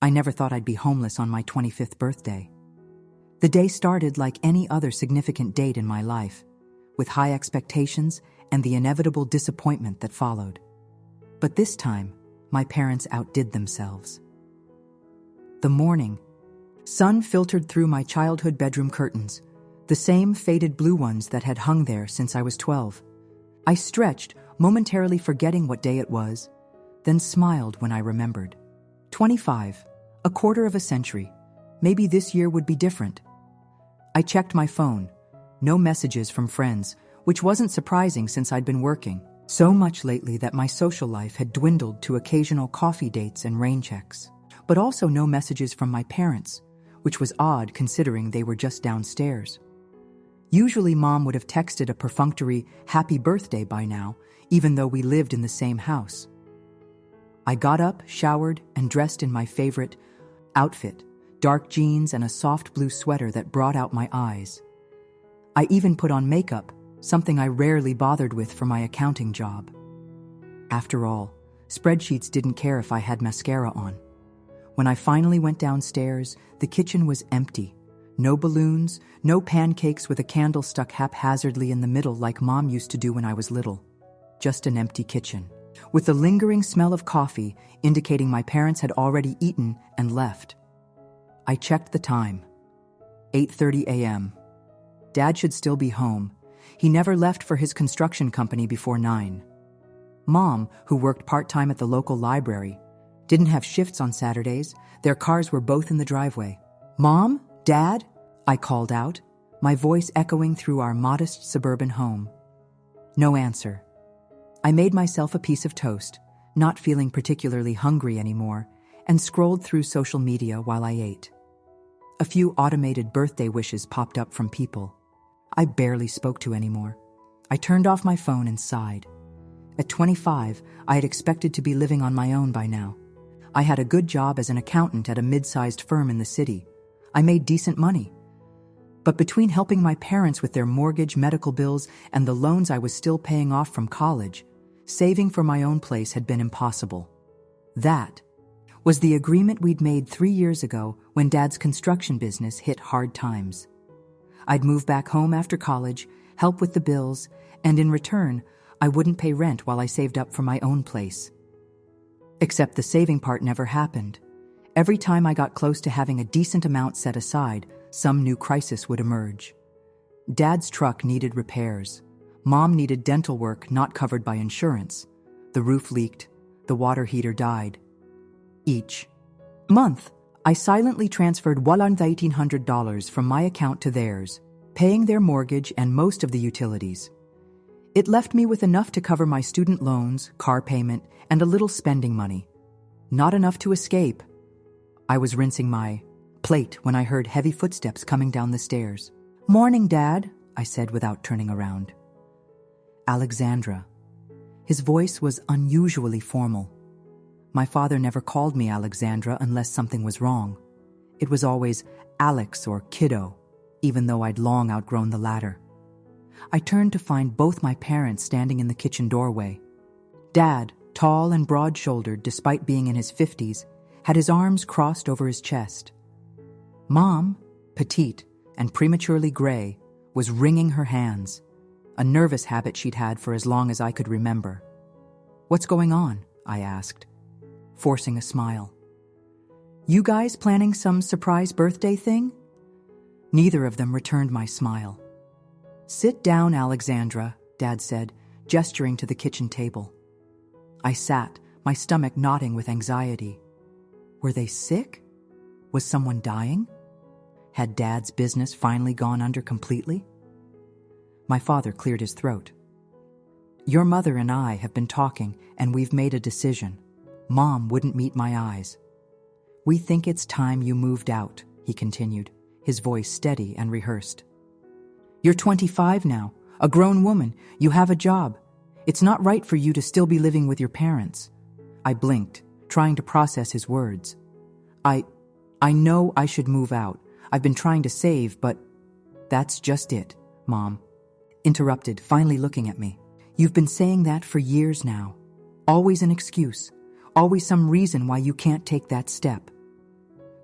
I never thought I'd be homeless on my 25th birthday. The day started like any other significant date in my life, with high expectations and the inevitable disappointment that followed. But this time, my parents outdid themselves. The morning, sun filtered through my childhood bedroom curtains, the same faded blue ones that had hung there since I was 12. I stretched, momentarily forgetting what day it was, then smiled when I remembered. 25, a quarter of a century. Maybe this year would be different. I checked my phone. No messages from friends, which wasn't surprising since I'd been working so much lately that my social life had dwindled to occasional coffee dates and rain checks. But also no messages from my parents, which was odd considering they were just downstairs. Usually Mom would have texted a perfunctory happy birthday by now, even though we lived in the same house. I got up, showered, and dressed in my favorite outfit, dark jeans and a soft blue sweater that brought out my eyes. I even put on makeup, something I rarely bothered with for my accounting job. After all, spreadsheets didn't care if I had mascara on. When I finally went downstairs, the kitchen was empty. No balloons, no pancakes with a candle stuck haphazardly in the middle like Mom used to do when I was little. Just an empty kitchen, with the lingering smell of coffee indicating my parents had already eaten and left. I checked the time. 8:30 a.m. Dad should still be home. He never left for his construction company before 9. Mom, who worked part-time at the local library, didn't have shifts on Saturdays. Their cars were both in the driveway. "Mom? Dad?" I called out, my voice echoing through our modest suburban home. No answer. I made myself a piece of toast, not feeling particularly hungry anymore, and scrolled through social media while I ate. A few automated birthday wishes popped up from people I barely spoke to anymore. I turned off my phone and sighed. At 25, I had expected to be living on my own by now. I had a good job as an accountant at a mid-sized firm in the city. I made decent money. But between helping my parents with their mortgage, medical bills, and the loans I was still paying off from college, saving for my own place had been impossible. That was the agreement we'd made 3 years ago when Dad's construction business hit hard times. I'd move back home after college, help with the bills, and in return, I wouldn't pay rent while I saved up for my own place. Except the saving part never happened. Every time I got close to having a decent amount set aside, some new crisis would emerge. Dad's truck needed repairs. Mom needed dental work not covered by insurance. The roof leaked. The water heater died. Each month, I silently transferred $1,800 from my account to theirs, paying their mortgage and most of the utilities. It left me with enough to cover my student loans, car payment, and a little spending money. Not enough to escape. I was rinsing my plate when I heard heavy footsteps coming down the stairs. "Morning, Dad," I said without turning around. Alexandra. His voice was unusually formal. My father never called me Alexandra unless something was wrong. It was always Alex or Kiddo, even though I'd long outgrown the latter. I turned to find both my parents standing in the kitchen doorway. Dad, tall and broad-shouldered despite being in his 50s, had his arms crossed over his chest. Mom, petite and prematurely gray, was wringing her hands, a nervous habit she'd had for as long as I could remember. "What's going on?" I asked, forcing a smile. "You guys planning some surprise birthday thing?" Neither of them returned my smile. "Sit down, Alexandra," Dad said, gesturing to the kitchen table. I sat, my stomach knotting with anxiety. Were they sick? Was someone dying? Had Dad's business finally gone under completely? My father cleared his throat. "Your mother and I have been talking, and we've made a decision." Mom wouldn't meet my eyes. "We think it's time you moved out," he continued, his voice steady and rehearsed. "You're 25 now, a grown woman, you have a job. It's not right for you to still be living with your parents." I blinked, trying to process his words. I know I should move out. I've been trying to save, but..." "That's just it," Mom interrupted, finally looking at me. "You've been saying that for years now. Always an excuse. Always some reason why you can't take that step.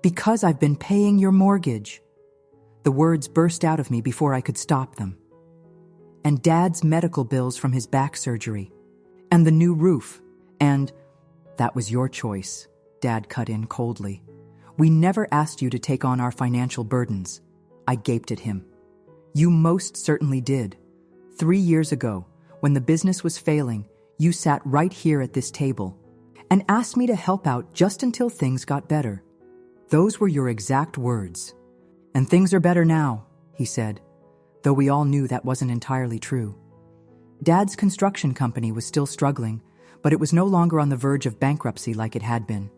Because I've been paying your mortgage. The words burst out of me before I could stop them. And Dad's medical bills from his back surgery. And the new roof. And that was your choice, Dad cut in coldly. We never asked you to take on our financial burdens. I gaped at him. You most certainly did. 3 years ago, when the business was failing, you sat right here at this table and asked me to help out just until things got better. Those were your exact words. And things are better now, he said, though we all knew that wasn't entirely true. Dad's construction company was still struggling, but it was no longer on the verge of bankruptcy like it had been.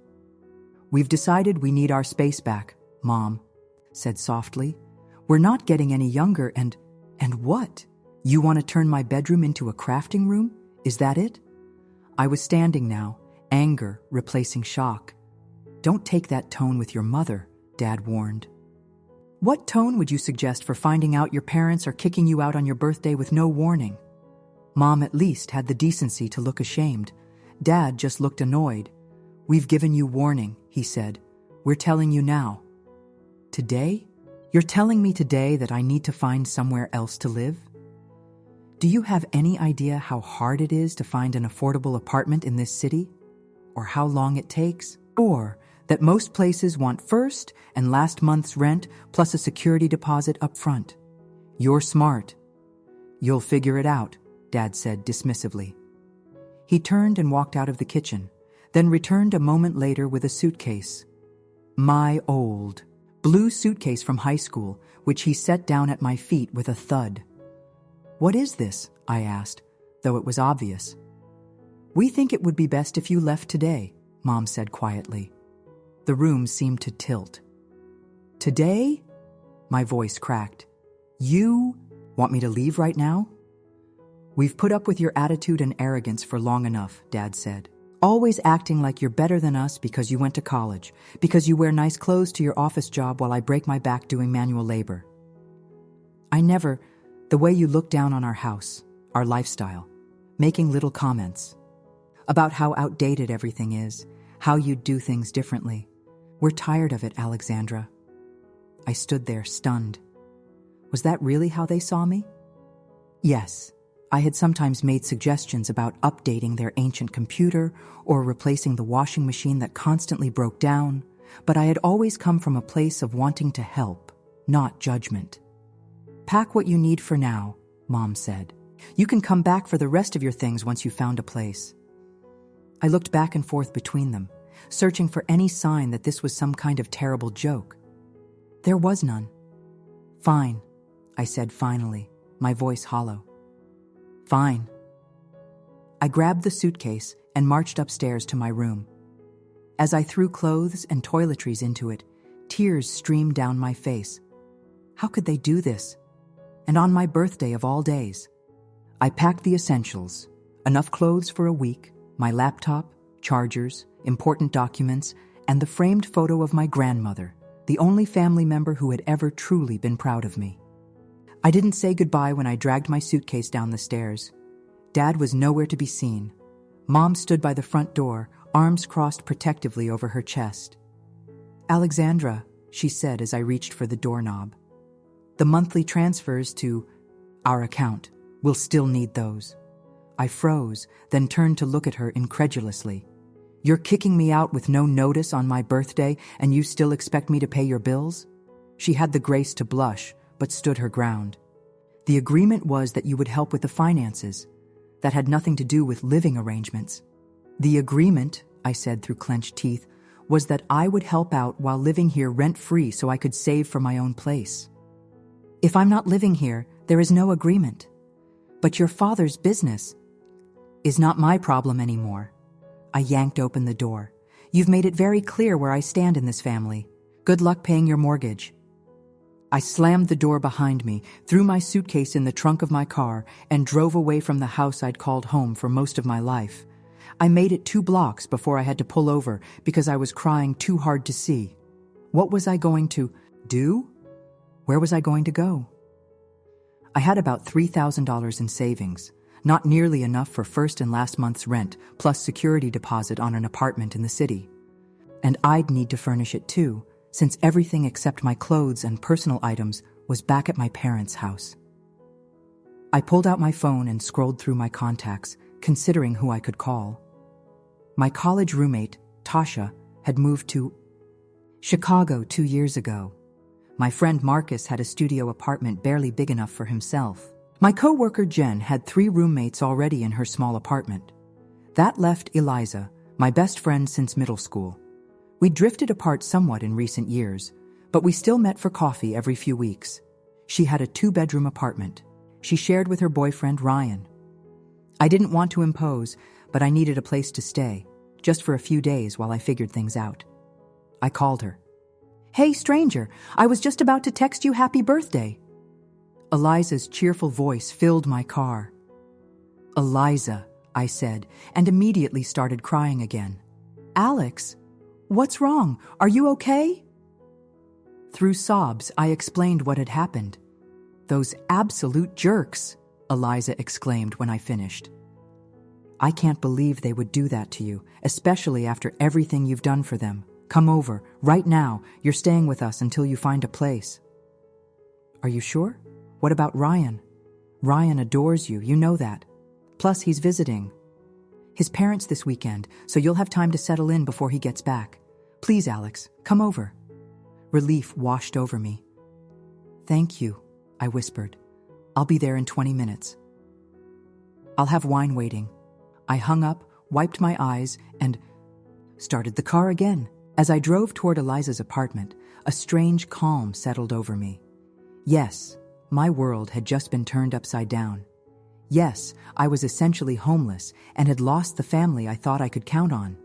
We've decided we need our space back, Mom said softly. We're not getting any younger and what? You want to turn my bedroom into a crafting room? Is that it? I was standing now, anger replacing shock. Don't take that tone with your mother, Dad warned. What tone would you suggest for finding out your parents are kicking you out on your birthday with no warning? Mom at least had the decency to look ashamed. Dad just looked annoyed. We've given you warning, he said. We're telling you now. Today? You're telling me today that I need to find somewhere else to live? Do you have any idea how hard it is to find an affordable apartment in this city? Or how long it takes? Or that most places want first and last month's rent plus a security deposit up front? You're smart. You'll figure it out, Dad said dismissively. He turned and walked out of the kitchen, then returned a moment later with a suitcase. My old blue suitcase from high school, which he set down at my feet with a thud. What is this? I asked, though it was obvious. We think it would be best if you left today, Mom said quietly. The room seemed to tilt. Today? My voice cracked. You want me to leave right now? We've put up with your attitude and arrogance for long enough, Dad said. Always acting like you're better than us because you went to college, because you wear nice clothes to your office job while I break my back doing manual labor. The way you look down on our house, our lifestyle, making little comments about how outdated everything is, how you'd do things differently. We're tired of it, Alexandra. I stood there, stunned. Was that really how they saw me? Yes. I had sometimes made suggestions about updating their ancient computer or replacing the washing machine that constantly broke down, but I had always come from a place of wanting to help, not judgment. Pack what you need for now, Mom said. You can come back for the rest of your things once you found a place. I looked back and forth between them, searching for any sign that this was some kind of terrible joke. There was none. Fine, I said finally, my voice hollow. Fine. I grabbed the suitcase and marched upstairs to my room. As I threw clothes and toiletries into it, tears streamed down my face. How could they do this? And on my birthday of all days. I packed the essentials, enough clothes for a week, my laptop, chargers, important documents, and the framed photo of my grandmother, the only family member who had ever truly been proud of me. I didn't say goodbye when I dragged my suitcase down the stairs. Dad was nowhere to be seen. Mom stood by the front door, arms crossed protectively over her chest. Alexandra, she said as I reached for the doorknob. The monthly transfers to our account. We'll still need those. I froze, then turned to look at her incredulously. You're kicking me out with no notice on my birthday, and you still expect me to pay your bills? She had the grace to blush, but stood her ground. The agreement was that you would help with the finances. That had nothing to do with living arrangements. The agreement, I said through clenched teeth, was that I would help out while living here rent-free so I could save for my own place. If I'm not living here, there is no agreement. But your father's business is not my problem anymore. I yanked open the door. You've made it very clear where I stand in this family. Good luck paying your mortgage. I slammed the door behind me, threw my suitcase in the trunk of my car, and drove away from the house I'd called home for most of my life. I made it 2 blocks before I had to pull over because I was crying too hard to see. What was I going to do? Where was I going to go? I had about $3,000 in savings, not nearly enough for first and last month's rent, plus security deposit on an apartment in the city. And I'd need to furnish it too, since everything except my clothes and personal items was back at my parents' house. I pulled out my phone and scrolled through my contacts, considering who I could call. My college roommate, Tasha, had moved to Chicago 2 years ago. My friend Marcus had a studio apartment barely big enough for himself. My coworker Jen had 3 roommates already in her small apartment. That left Eliza, my best friend since middle school. We drifted apart somewhat in recent years, but we still met for coffee every few weeks. She had a 2-bedroom apartment. She shared with her boyfriend Ryan. I didn't want to impose, but I needed a place to stay, just for a few days while I figured things out. I called her. "Hey, stranger, I was just about to text you happy birthday." Eliza's cheerful voice filled my car. "Eliza," I said, and immediately started crying again. "Alex, what's wrong? Are you okay?" Through sobs, I explained what had happened. "Those absolute jerks," Eliza exclaimed when I finished. "I can't believe they would do that to you, especially after everything you've done for them. Come over, right now. You're staying with us until you find a place." "Are you sure? What about Ryan? Ryan adores you, you know that. Plus, he's visiting his parents this weekend, so you'll have time to settle in before he gets back. Please, Alex, come over." Relief washed over me. "Thank you," I whispered. "I'll be there in 20 minutes. I'll have wine waiting." I hung up, wiped my eyes, and started the car again. As I drove toward Eliza's apartment, a strange calm settled over me. Yes, my world had just been turned upside down. Yes, I was essentially homeless and had lost the family I thought I could count on.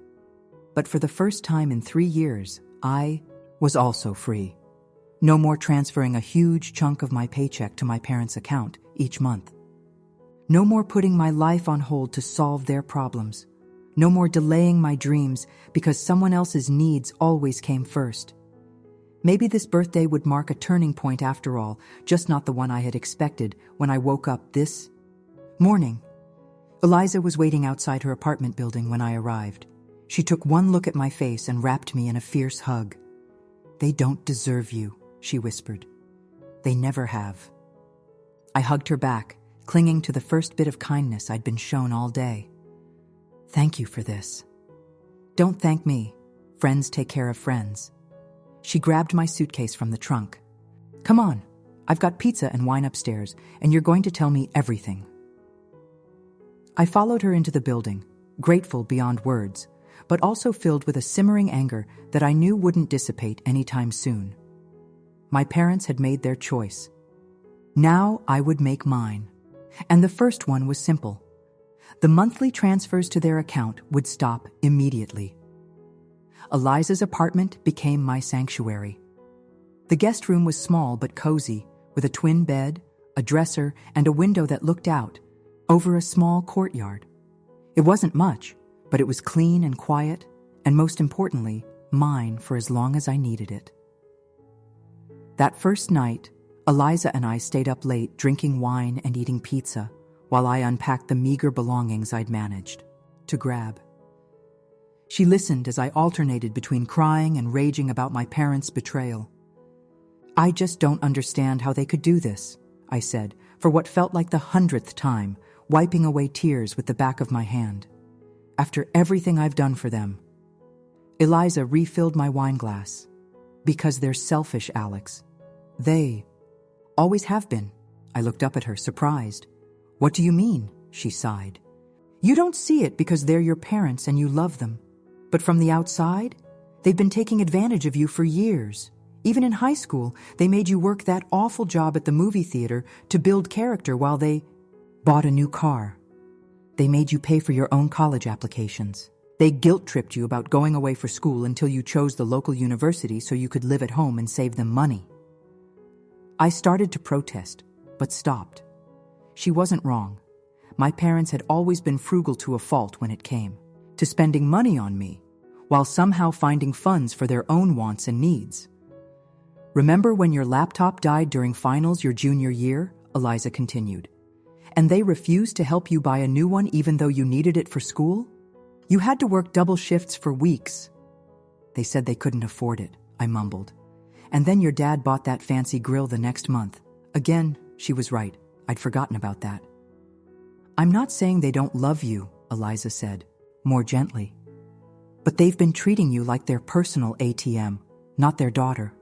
But for the first time in 3 years, I was also free. No more transferring a huge chunk of my paycheck to my parents' account each month. No more putting my life on hold to solve their problems. No more delaying my dreams because someone else's needs always came first. Maybe this birthday would mark a turning point after all, just not the one I had expected when I woke up this morning. Eliza was waiting outside her apartment building when I arrived. She took one look at my face and wrapped me in a fierce hug. "They don't deserve you," she whispered. "They never have." I hugged her back, clinging to the first bit of kindness I'd been shown all day. "Thank you for this." "Don't thank me. Friends take care of friends." She grabbed my suitcase from the trunk. "Come on, I've got pizza and wine upstairs, and you're going to tell me everything." I followed her into the building, grateful beyond words, but also filled with a simmering anger that I knew wouldn't dissipate anytime soon. My parents had made their choice. Now I would make mine. And the first one was simple. The monthly transfers to their account would stop immediately. Eliza's apartment became my sanctuary. The guest room was small but cozy, with a twin bed, a dresser, and a window that looked out over a small courtyard. It wasn't much, but it was clean and quiet, and most importantly, mine for as long as I needed it. That first night, Eliza and I stayed up late drinking wine and eating pizza while I unpacked the meager belongings I'd managed to grab. She listened as I alternated between crying and raging about my parents' betrayal. "I just don't understand how they could do this," I said, for what felt like the 100th time, wiping away tears with the back of my hand. "After everything I've done for them." Eliza refilled my wine glass. "Because they're selfish, Alex. They always have been." I looked up at her, surprised. "What do you mean?" she sighed. "You don't see it because they're your parents and you love them. But from the outside, they've been taking advantage of you for years. Even in high school, they made you work that awful job at the movie theater to build character while they bought a new car. They made you pay for your own college applications. They guilt-tripped you about going away for school until you chose the local university so you could live at home and save them money." I started to protest, but stopped. She wasn't wrong. My parents had always been frugal to a fault when it came to spending money on me, while somehow finding funds for their own wants and needs. "Remember when your laptop died during finals your junior year?" Eliza continued. "And they refused to help you buy a new one even though you needed it for school? You had to work double shifts for weeks." "They said they couldn't afford it," I mumbled. And then your dad bought that fancy grill the next month. Again, she was right. I'd forgotten about that. I'm not saying they don't love you, Eliza said, more gently. But they've been treating you like their personal ATM, not their daughter.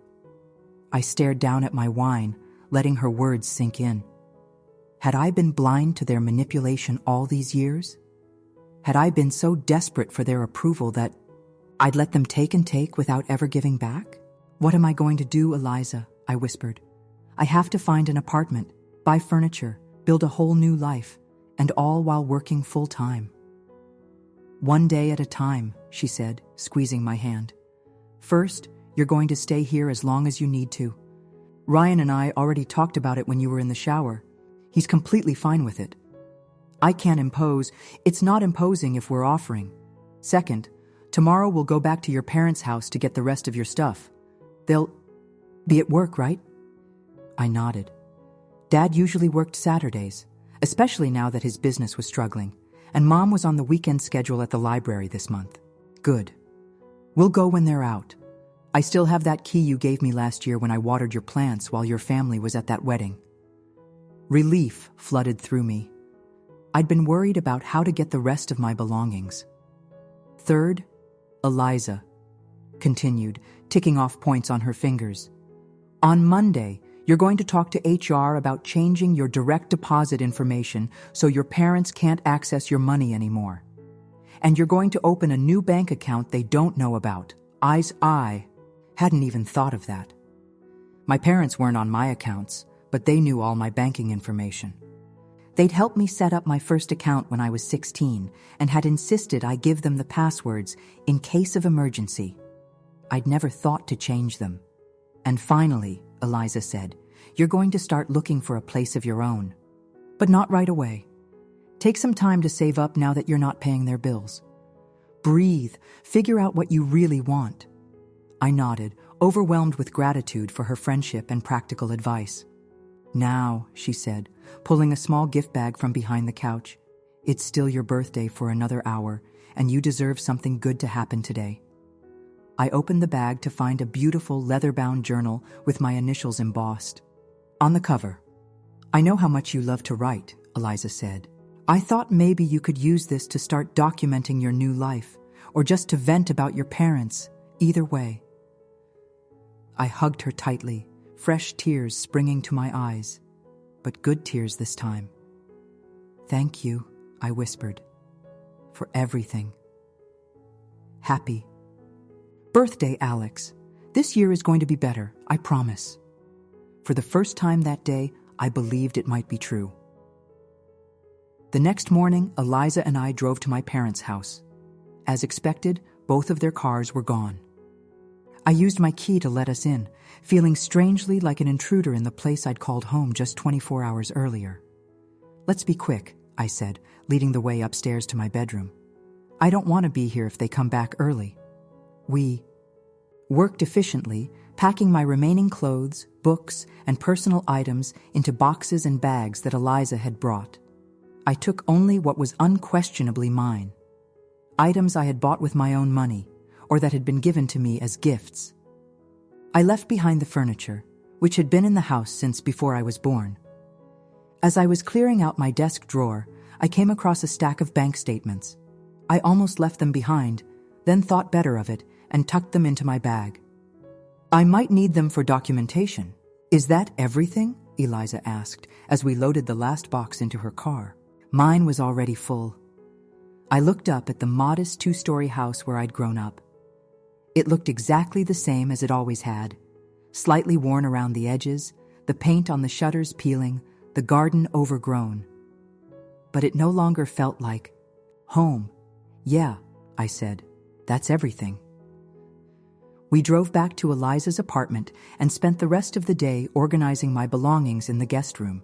I stared down at my wine, letting her words sink in. Had I been blind to their manipulation all these years? Had I been so desperate for their approval that I'd let them take and take without ever giving back? What am I going to do, Eliza? I whispered. I have to find an apartment, buy furniture, build a whole new life, and all while working full-time. One day at a time, she said, squeezing my hand. First, you're going to stay here as long as you need to. Ryan and I already talked about it when you were in the shower. He's completely fine with it. I can't impose. It's not imposing if we're offering. Second, tomorrow we'll go back to your parents' house to get the rest of your stuff. They'll be at work, right? I nodded. Dad usually worked Saturdays, especially now that his business was struggling, and Mom was on the weekend schedule at the library this month. Good. We'll go when they're out. I still have that key you gave me last year when I watered your plants while your family was at that wedding. Relief flooded through me. I'd been worried about how to get the rest of my belongings. Third, Eliza continued, ticking off points on her fingers. On Monday, you're going to talk to HR about changing your direct deposit information so your parents can't access your money anymore. And you're going to open a new bank account they don't know about. I hadn't even thought of that. My parents weren't on my accounts, but they knew all my banking information. They'd helped me set up my first account when I was 16 and had insisted I give them the passwords in case of emergency. I'd never thought to change them. And finally, Eliza said, you're going to start looking for a place of your own. But not right away. Take some time to save up now that you're not paying their bills. Breathe. Figure out what you really want. I nodded, overwhelmed with gratitude for her friendship and practical advice. Now, she said, pulling a small gift bag from behind the couch, it's still your birthday for another hour, and you deserve something good to happen today. I opened the bag to find a beautiful leather-bound journal with my initials embossed. On the cover, I know how much you love to write, Eliza said. I thought maybe you could use this to start documenting your new life, or just to vent about your parents, either way. I hugged her tightly, fresh tears springing to my eyes, but good tears this time. Thank you, I whispered, for everything. Happy birthday, Alex. This year is going to be better, I promise. For the first time that day, I believed it might be true. The next morning, Eliza and I drove to my parents' house. As expected, both of their cars were gone. I used my key to let us in, feeling strangely like an intruder in the place I'd called home just 24 hours earlier. Let's be quick, I said, leading the way upstairs to my bedroom. I don't want to be here if they come back early. We worked efficiently, packing my remaining clothes, books, and personal items into boxes and bags that Eliza had brought. I took only what was unquestionably mine. Items I had bought with my own money, or that had been given to me as gifts. I left behind the furniture, which had been in the house since before I was born. As I was clearing out my desk drawer, I came across a stack of bank statements. I almost left them behind, then thought better of it and tucked them into my bag. I might need them for documentation. Is that everything? Eliza asked as we loaded the last box into her car. Mine was already full. I looked up at the modest 2-story house where I'd grown up. It looked exactly the same as it always had, slightly worn around the edges, the paint on the shutters peeling, the garden overgrown. But it no longer felt like home. Yeah, I said, that's everything. We drove back to Eliza's apartment and spent the rest of the day organizing my belongings in the guest room.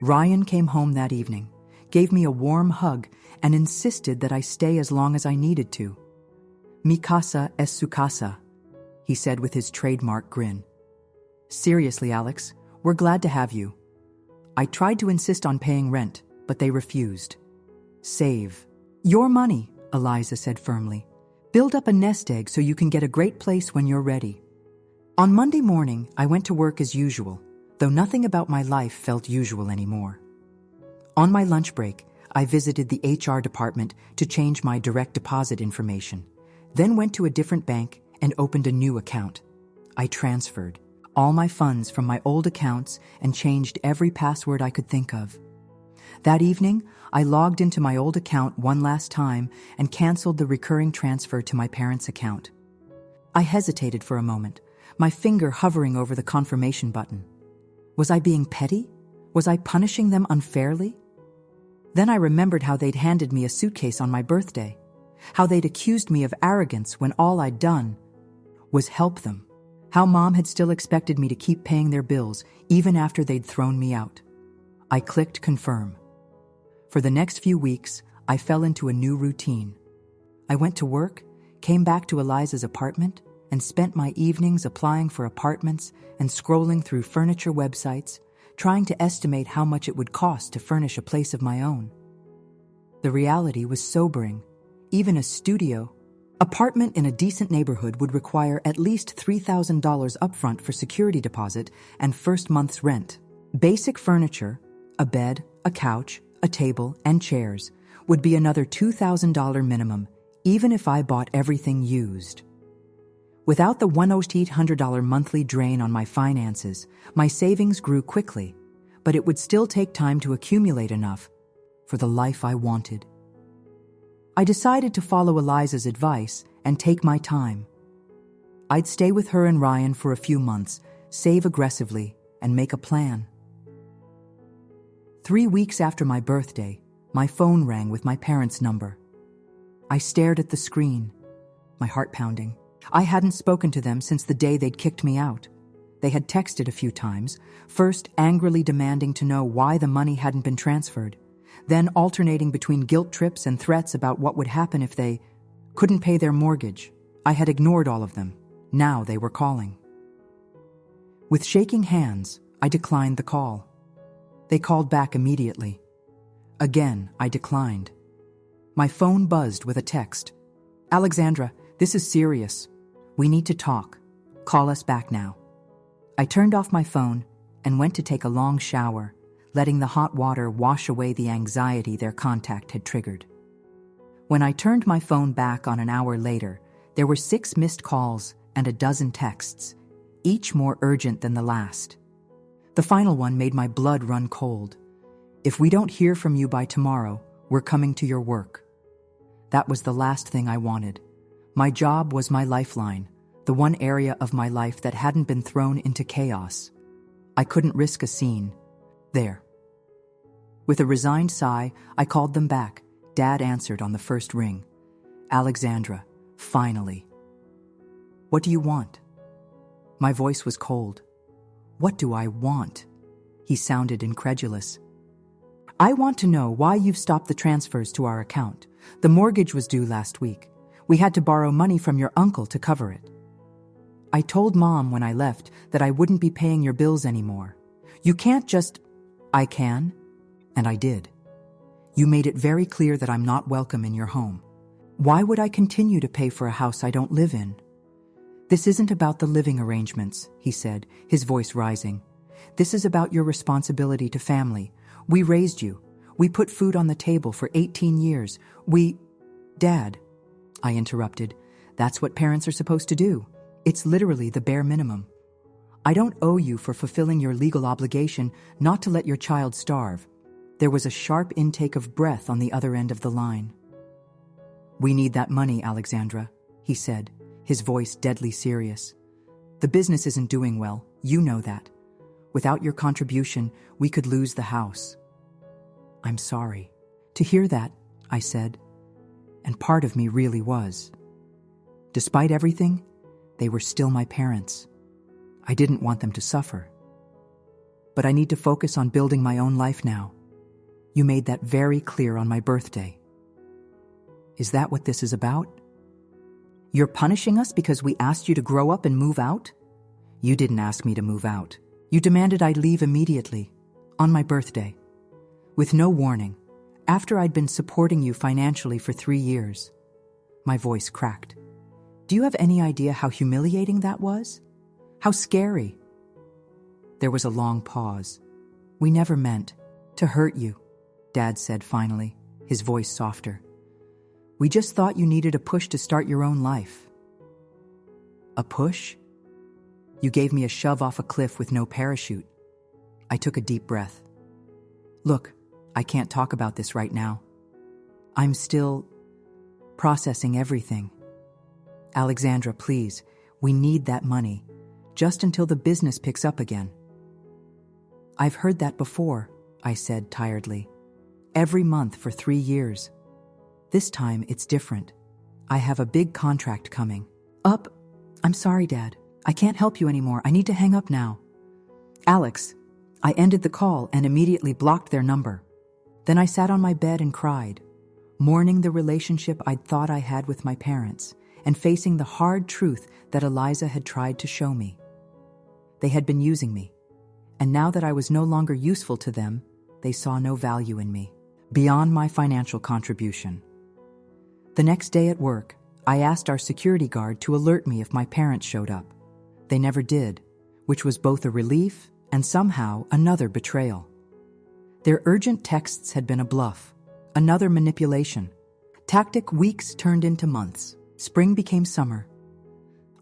Ryan came home that evening, gave me a warm hug, and insisted that I stay as long as I needed to. Mi casa es su casa, he said with his trademark grin. Seriously, Alex, we're glad to have you. I tried to insist on paying rent, but they refused. Save your money, Eliza said firmly. Build up a nest egg so you can get a great place when you're ready. On Monday morning, I went to work as usual, though nothing about my life felt usual anymore. On my lunch break, I visited the HR department to change my direct deposit information, then went to a different bank and opened a new account. I transferred all my funds from my old accounts and changed every password I could think of. That evening, I logged into my old account one last time and canceled the recurring transfer to my parents' account. I hesitated for a moment, my finger hovering over the confirmation button. Was I being petty? Was I punishing them unfairly? Then I remembered how they'd handed me a suitcase on my birthday, how they'd accused me of arrogance when all I'd done was help them, how Mom had still expected me to keep paying their bills even after they'd thrown me out. I clicked confirm. For the next few weeks, I fell into a new routine. I went to work, came back to Eliza's apartment, and spent my evenings applying for apartments and scrolling through furniture websites, trying to estimate how much it would cost to furnish a place of my own. The reality was sobering. Even a studio apartment in a decent neighborhood would require at least $3,000 upfront for security deposit and first month's rent. Basic furniture, a bed, a couch, a table, and chairs would be another $2,000 minimum, even if I bought everything used. Without the $1,800 monthly drain on my finances, my savings grew quickly, but it would still take time to accumulate enough for the life I wanted. I decided to follow Eliza's advice and take my time. I'd stay with her and Ryan for a few months, save aggressively, and make a plan. 3 weeks after my birthday, my phone rang with my parents' number. I stared at the screen, my heart pounding. I hadn't spoken to them since the day they'd kicked me out. They had texted a few times, first angrily demanding to know why the money hadn't been transferred, then alternating between guilt trips and threats about what would happen if they couldn't pay their mortgage. I had ignored all of them. Now they were calling. With shaking hands, I declined the call. They called back immediately. Again, I declined. My phone buzzed with a text. "Alexandra, this is serious. We need to talk. Call us back now." I turned off my phone and went to take a long shower, letting the hot water wash away the anxiety their contact had triggered. When I turned my phone back on an hour later, there were 6 missed calls and a dozen texts, each more urgent than the last. The final one made my blood run cold. "If we don't hear from you by tomorrow, we're coming to your work." That was the last thing I wanted. My job was my lifeline, the one area of my life that hadn't been thrown into chaos. I couldn't risk a scene there. With a resigned sigh, I called them back. Dad answered on the first ring. "Alexandra, finally." "What do you want?" My voice was cold. "What do I want?" He sounded incredulous. "I want to know why you've stopped the transfers to our account. The mortgage was due last week. We had to borrow money from your uncle to cover it. I told Mom when I left that I wouldn't be paying your bills anymore. You can't just..." "I can, and I did. You made it very clear that I'm not welcome in your home. Why would I continue to pay for a house I don't live in?" "This isn't about the living arrangements," he said, his voice rising. "This is about your responsibility to family. We raised you. We put food on the table for 18 years. Dad," I interrupted, "that's what parents are supposed to do. It's literally the bare minimum. I don't owe you for fulfilling your legal obligation not to let your child starve." There was a sharp intake of breath on the other end of the line. "We need that money, Alexandra," he said, his voice deadly serious. "The business isn't doing well, you know that. Without your contribution, we could lose the house." "I'm sorry to hear that," I said, and part of me really was. Despite everything, they were still my parents. I didn't want them to suffer. But I need to focus on building my own life now. You made that very clear on my birthday. Is that what this is about? You're punishing us because we asked you to grow up and move out? You didn't ask me to move out. You demanded I leave immediately, on my birthday, with no warning, after I'd been supporting you financially for 3 years. My voice cracked. Do you have any idea how humiliating that was? How scary. There was a long pause. We never meant to hurt you, Dad said finally, his voice softer. We just thought you needed a push to start your own life. A push? You gave me a shove off a cliff with no parachute. I took a deep breath. Look, I can't talk about this right now. I'm still processing everything. Alexandra, please, we need that money, just until the business picks up again. I've heard that before, I said tiredly. Every month for 3 years. This time it's different. I have a big contract coming. I'm sorry, Dad. I can't help you anymore. I need to hang up now. Alex, I ended the call and immediately blocked their number. Then I sat on my bed and cried, mourning the relationship I'd thought I had with my parents and facing the hard truth that Eliza had tried to show me. They had been using me, and now that I was no longer useful to them, they saw no value in me, beyond my financial contribution. The next day at work, I asked our security guard to alert me if my parents showed up. They never did, which was both a relief and somehow another betrayal. Their urgent texts had been a bluff, another manipulation. Tactic weeks turned into months. Spring became summer.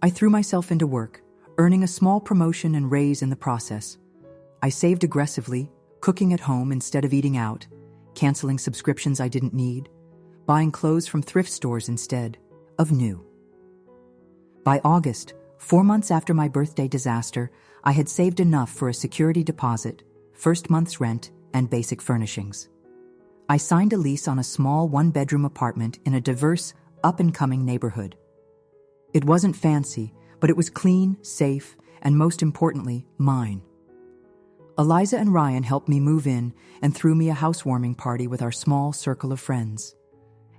I threw myself into work, earning a small promotion and raise in the process. I saved aggressively, cooking at home instead of eating out, canceling subscriptions I didn't need, buying clothes from thrift stores instead of new. By August, 4 months after my birthday disaster, I had saved enough for a security deposit, first month's rent, and basic furnishings. I signed a lease on a small one-bedroom apartment in a diverse, up-and-coming neighborhood. It wasn't fancy, but it was clean, safe, and most importantly, mine. Eliza and Ryan helped me move in and threw me a housewarming party with our small circle of friends.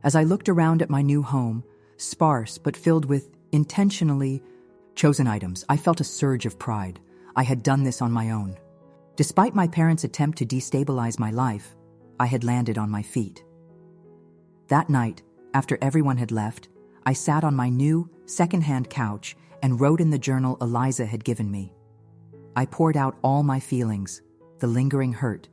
As I looked around at my new home, sparse but filled with intentionally chosen items, I felt a surge of pride. I had done this on my own. Despite my parents' attempt to destabilize my life, I had landed on my feet. That night, after everyone had left, I sat on my new, second-hand couch and wrote in the journal Eliza had given me. I poured out all my feelings, the lingering hurt,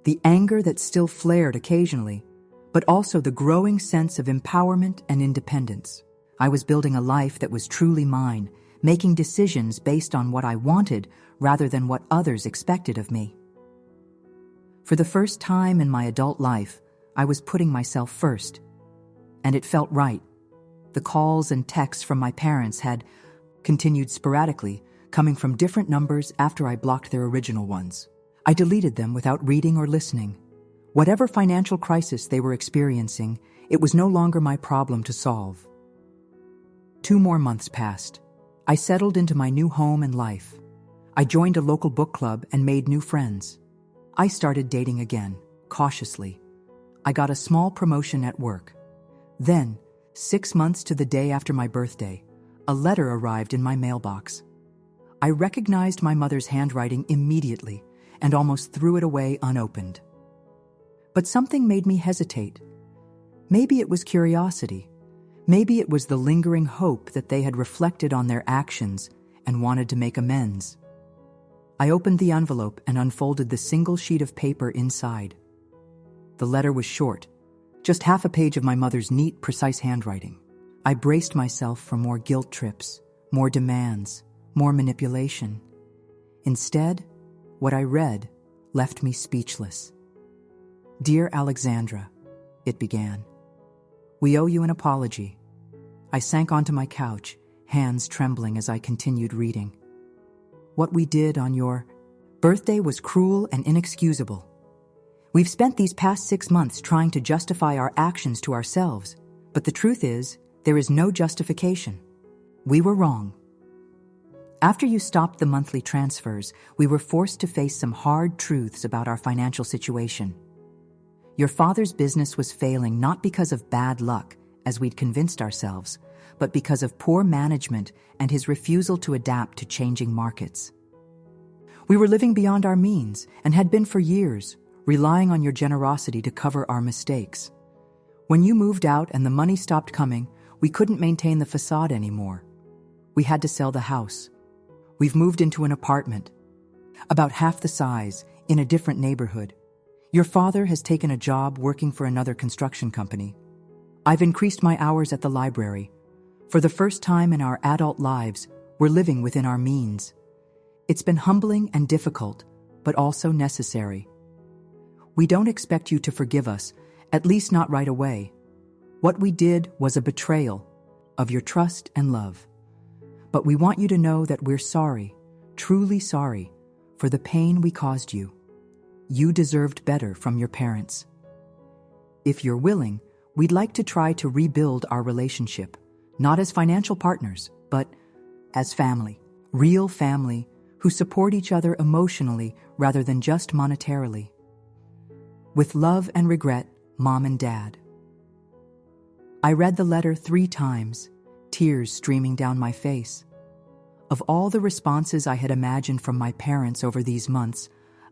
the anger that still flared occasionally, but also the growing sense of empowerment and independence. I was building a life that was truly mine, making decisions based on what I wanted rather than what others expected of me. For the first time in my adult life, I was putting myself first. And it felt right. The calls and texts from my parents had continued sporadically, coming from different numbers after I blocked their original ones. I deleted them without reading or listening. Whatever financial crisis they were experiencing, it was no longer my problem to solve. 2 more months passed. I settled into my new home and life. I joined a local book club and made new friends. I started dating again, cautiously. I got a small promotion at work. Then, 6 months to the day after my birthday, a letter arrived in my mailbox. I recognized my mother's handwriting immediately and almost threw it away unopened. But something made me hesitate. Maybe it was curiosity. Maybe it was the lingering hope that they had reflected on their actions and wanted to make amends. I opened the envelope and unfolded the single sheet of paper inside. The letter was short, just half a page of my mother's neat, precise handwriting. I braced myself for more guilt trips, more demands, more manipulation. Instead, what I read left me speechless. "Dear Alexandra," it began. "We owe you an apology." I sank onto my couch, hands trembling as I continued reading. "What we did on your birthday was cruel and inexcusable. We've spent these past 6 months trying to justify our actions to ourselves, but the truth is, there is no justification. We were wrong. After you stopped the monthly transfers, we were forced to face some hard truths about our financial situation. Your father's business was failing not because of bad luck, as we'd convinced ourselves, but because of poor management and his refusal to adapt to changing markets. We were living beyond our means and had been for years, relying on your generosity to cover our mistakes. When you moved out and the money stopped coming, we couldn't maintain the facade anymore. We had to sell the house. We've moved into an apartment, about half the size, in a different neighborhood. Your father has taken a job working for another construction company. I've increased my hours at the library. For the first time in our adult lives, we're living within our means. It's been humbling and difficult, but also necessary. We don't expect you to forgive us, at least not right away. What we did was a betrayal of your trust and love. But we want you to know that we're sorry, truly sorry, for the pain we caused you. You deserved better from your parents. If you're willing, we'd like to try to rebuild our relationship, not as financial partners, but as family, real family, who support each other emotionally rather than just monetarily. With love and regret, Mom and Dad. I read the letter 3 times, tears streaming down my face. Of all the responses I had imagined from my parents over these months,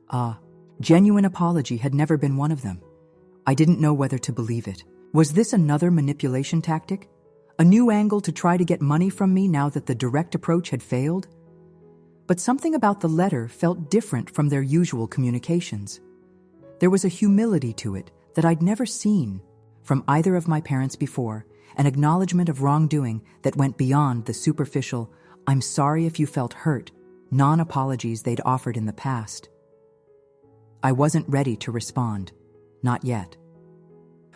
a genuine apology had never been one of them. I didn't know whether to believe it. Was this another manipulation tactic? A new angle to try to get money from me now that the direct approach had failed? But something about the letter felt different from their usual communications. There was a humility to it that I'd never seen from either of my parents before, an acknowledgement of wrongdoing that went beyond the superficial, "I'm sorry if you felt hurt," non-apologies they'd offered in the past. I wasn't ready to respond. Not yet.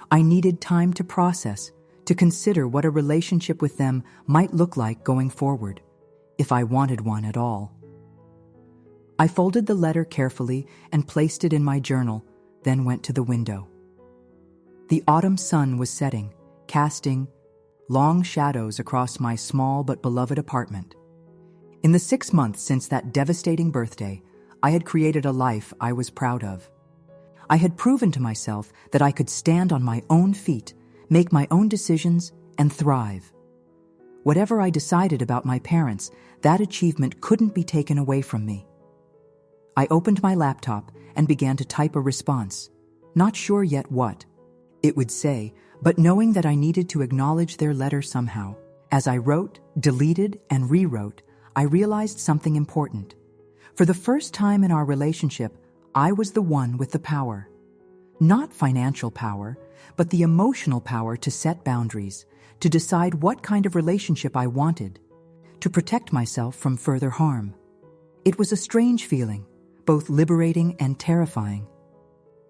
I needed time to process, to consider what a relationship with them might look like going forward, if I wanted one at all. I folded the letter carefully and placed it in my journal, then went to the window. The autumn sun was setting, casting long shadows across my small but beloved apartment. In the 6 months since that devastating birthday, I had created a life I was proud of. I had proven to myself that I could stand on my own feet, make my own decisions, and thrive. Whatever I decided about my parents, that achievement couldn't be taken away from me. I opened my laptop and began to type a response, not sure yet what it would say, but knowing that I needed to acknowledge their letter somehow. As I wrote, deleted, and rewrote, I realized something important. For the first time in our relationship, I was the one with the power. Not financial power, but the emotional power to set boundaries, to decide what kind of relationship I wanted, to protect myself from further harm. It was a strange feeling, both liberating and terrifying,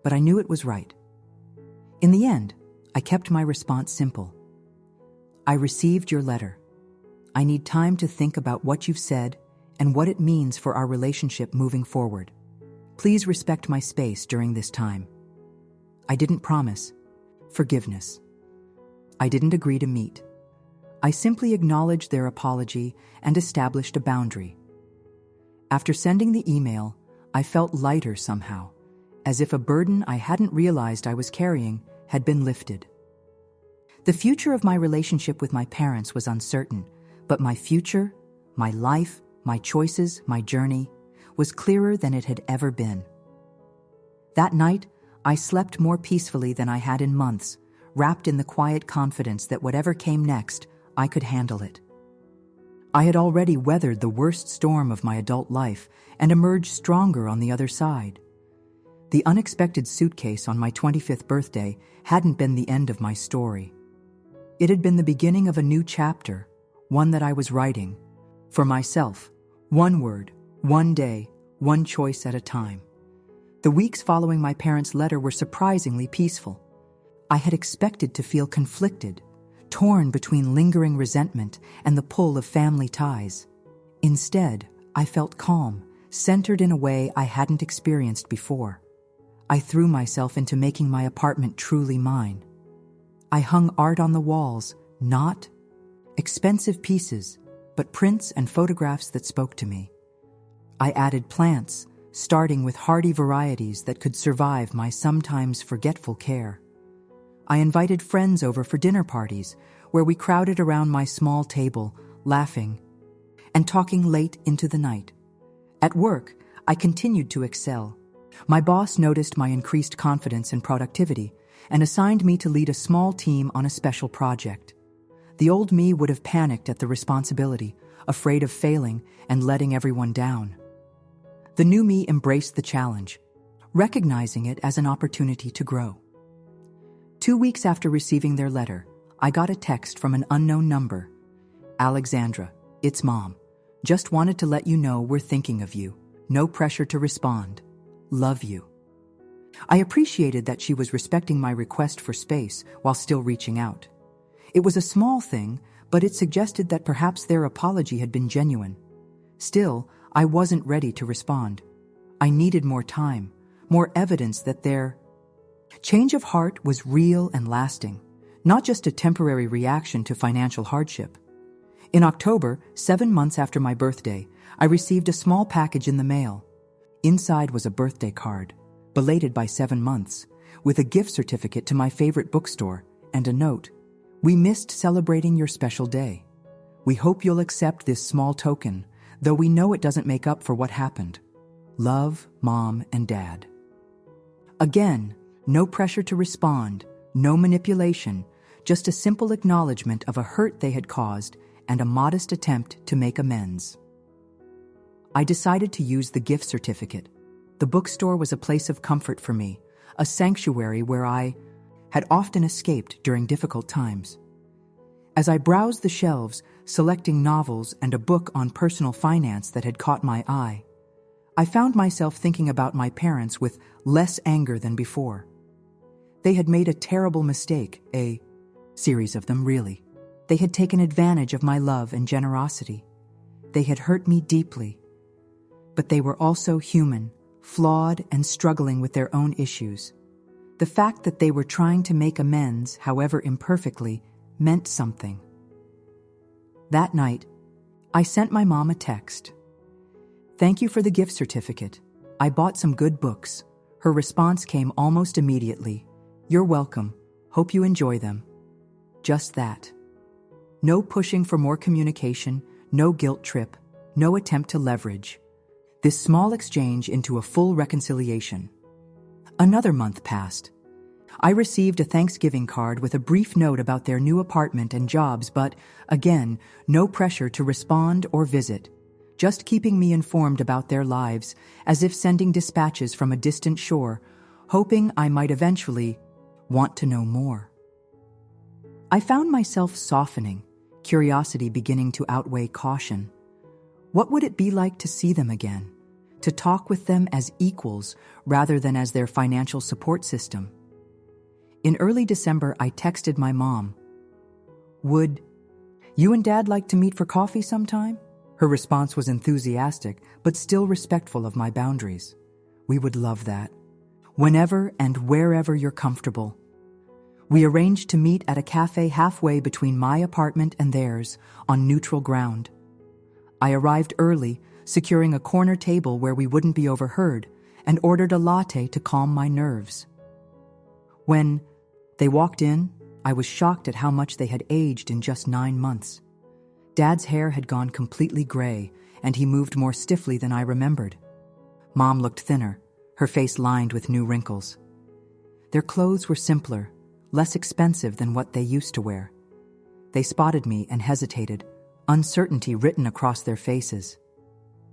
but I knew it was right. In the end, I kept my response simple. I received your letter. I need time to think about what you've said and what it means for our relationship moving forward. Please respect my space during this time. I didn't promise forgiveness. I didn't agree to meet. I simply acknowledged their apology and established a boundary. After sending the email, I felt lighter somehow, as if a burden I hadn't realized I was carrying had been lifted. The future of my relationship with my parents was uncertain, but my future, my life, my choices, my journey, was clearer than it had ever been. That night, I slept more peacefully than I had in months, wrapped in the quiet confidence that whatever came next, I could handle it. I had already weathered the worst storm of my adult life and emerged stronger on the other side. The unexpected suitcase on my 25th birthday hadn't been the end of my story. It had been the beginning of a new chapter, one that I was writing, for myself, one word, one day, one choice at a time. The weeks following my parents' letter were surprisingly peaceful. I had expected to feel conflicted, torn between lingering resentment and the pull of family ties. Instead, I felt calm, centered in a way I hadn't experienced before. I threw myself into making my apartment truly mine. I hung art on the walls, not expensive pieces, but prints and photographs that spoke to me. I added plants, starting with hardy varieties that could survive my sometimes forgetful care. I invited friends over for dinner parties, where we crowded around my small table, laughing and talking late into the night. At work, I continued to excel. My boss noticed my increased confidence and productivity and assigned me to lead a small team on a special project. The old me would have panicked at the responsibility, afraid of failing and letting everyone down. The new me embraced the challenge, recognizing it as an opportunity to grow. 2 weeks after receiving their letter, I got a text from an unknown number. "Alexandra, it's Mom. Just wanted to let you know we're thinking of you. No pressure to respond. Love you." I appreciated that she was respecting my request for space while still reaching out. It was a small thing, but it suggested that perhaps their apology had been genuine. Still, I wasn't ready to respond. I needed more time, more evidence that their change of heart was real and lasting, not just a temporary reaction to financial hardship. In October, 7 months after my birthday, I received a small package in the mail. Inside was a birthday card, belated by 7 months, with a gift certificate to my favorite bookstore and a note. "We missed celebrating your special day. We hope you'll accept this small token, though we know it doesn't make up for what happened. Love, Mom and Dad." Again, no pressure to respond, no manipulation, just a simple acknowledgement of a hurt they had caused and a modest attempt to make amends. I decided to use the gift certificate. The bookstore was a place of comfort for me, a sanctuary where I had often escaped during difficult times. As I browsed the shelves, selecting novels and a book on personal finance that had caught my eye, I found myself thinking about my parents with less anger than before. They had made a terrible mistake, a series of them really. They had taken advantage of my love and generosity. They had hurt me deeply. But they were also human, flawed and struggling with their own issues. The fact that they were trying to make amends, however imperfectly, meant something. That night, I sent my mom a text. "Thank you for the gift certificate. I bought some good books." Her response came almost immediately. "You're welcome. Hope you enjoy them." Just that. No pushing for more communication, no guilt trip, no attempt to leverage. This small exchange into a full reconciliation. Another month passed. I received a Thanksgiving card with a brief note about their new apartment and jobs, but, again, no pressure to respond or visit, just keeping me informed about their lives, as if sending dispatches from a distant shore, hoping I might eventually want to know more. I found myself softening, curiosity beginning to outweigh caution. What would it be like to see them again? To talk with them as equals rather than as their financial support system? In early December, I texted my mom. "Would you and Dad like to meet for coffee sometime?" Her response was enthusiastic, but still respectful of my boundaries. "We would love that. Whenever and wherever you're comfortable." We arranged to meet at a cafe halfway between my apartment and theirs, on neutral ground. I arrived early, securing a corner table where we wouldn't be overheard, and ordered a latte to calm my nerves. When they walked in, I was shocked at how much they had aged in just 9 months. Dad's hair had gone completely gray, and he moved more stiffly than I remembered. Mom looked thinner, her face lined with new wrinkles. Their clothes were simpler, less expensive than what they used to wear. They spotted me and hesitated, uncertainty written across their faces.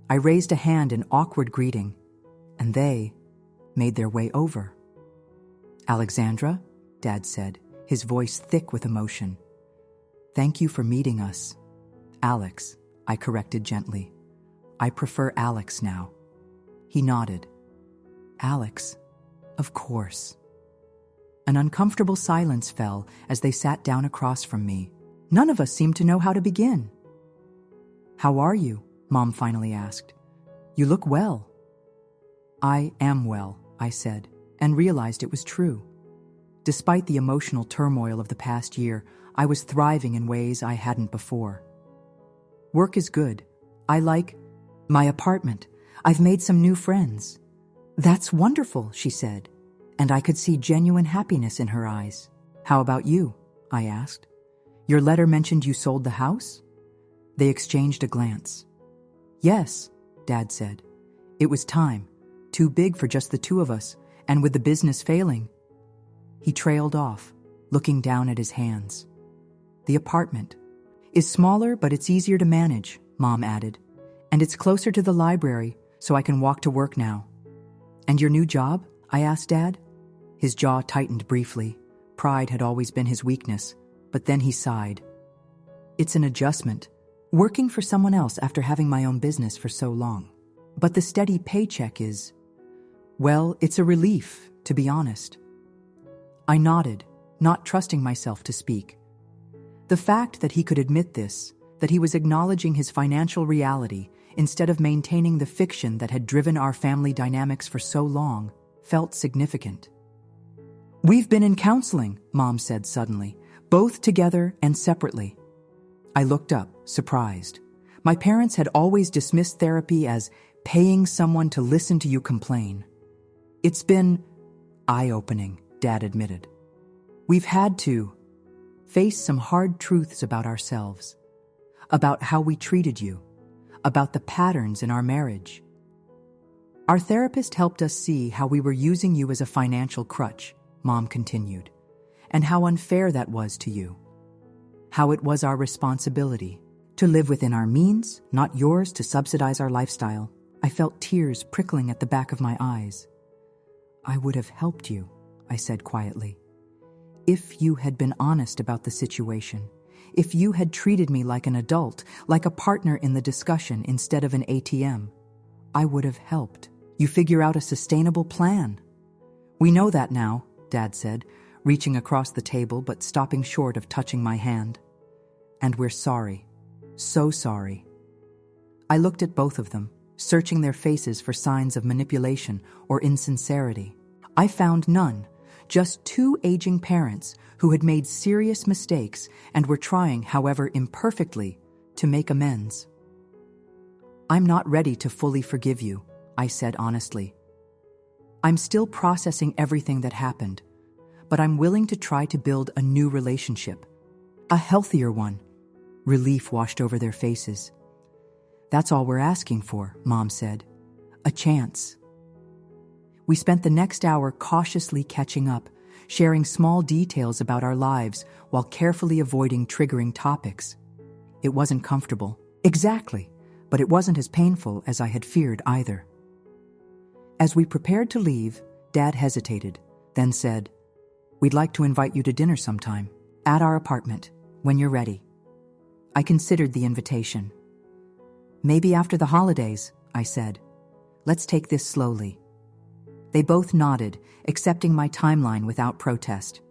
I raised a hand in awkward greeting, and they made their way over. "Alexandra," Dad said, his voice thick with emotion. "Thank you for meeting us." "Alex," I corrected gently. "I prefer Alex now." He nodded. "Alex, of course." An uncomfortable silence fell as they sat down across from me. None of us seemed to know how to begin. "How are you?" Mom finally asked. "You look well." "I am well," I said, and realized it was true. Despite the emotional turmoil of the past year, I was thriving in ways I hadn't before. "Work is good. I like my apartment. I've made some new friends." "That's wonderful," she said, and I could see genuine happiness in her eyes. "How about you?" I asked. "Your letter mentioned you sold the house?" They exchanged a glance. "Yes," Dad said. "It was time. Too big for just the two of us, and with the business failing." He trailed off, looking down at his hands. "The apartment is smaller, but it's easier to manage. Mom added. "And it's closer to the library, so I can walk to work now." "And your new job?" I asked Dad. His jaw tightened briefly. Pride had always been his weakness, but then he sighed. "It's an adjustment, working for someone else after having my own business for so long. But the steady paycheck is, well, it's a relief, to be honest." I nodded, not trusting myself to speak. The fact that he could admit this, that he was acknowledging his financial reality instead of maintaining the fiction that had driven our family dynamics for so long, felt significant. "We've been in counseling," Mom said suddenly, "both together and separately." I looked up, surprised. My parents had always dismissed therapy as paying someone to listen to you complain. "It's been eye-opening," Dad admitted. "We've had to face some hard truths about ourselves, about how we treated you, about the patterns in our marriage. Our therapist helped us see how we were using you as a financial crutch," Mom continued, "and how unfair that was to you. How it was our responsibility to live within our means, not yours to subsidize our lifestyle." I felt tears prickling at the back of my eyes. "I would have helped you," I said quietly. "If you had been honest about the situation, if you had treated me like an adult, like a partner in the discussion instead of an ATM, I would have helped you figure out a sustainable plan." "We know that now," Dad said, reaching across the table but stopping short of touching my hand. "And we're sorry. So sorry." I looked at both of them, searching their faces for signs of manipulation or insincerity. I found none, just two aging parents who had made serious mistakes and were trying, however imperfectly, to make amends. "I'm not ready to fully forgive you," I said honestly. "I'm still processing everything that happened, but I'm willing to try to build a new relationship, a healthier one." Relief washed over their faces. "That's all we're asking for," Mom said. "A chance." We spent the next hour cautiously catching up, sharing small details about our lives while carefully avoiding triggering topics. It wasn't comfortable. Exactly, but it wasn't as painful as I had feared either. As we prepared to leave, Dad hesitated, then said, "We'd like to invite you to dinner sometime, at our apartment, when you're ready." I considered the invitation. "Maybe after the holidays," I said. "Let's take this slowly." They both nodded, accepting my timeline without protest.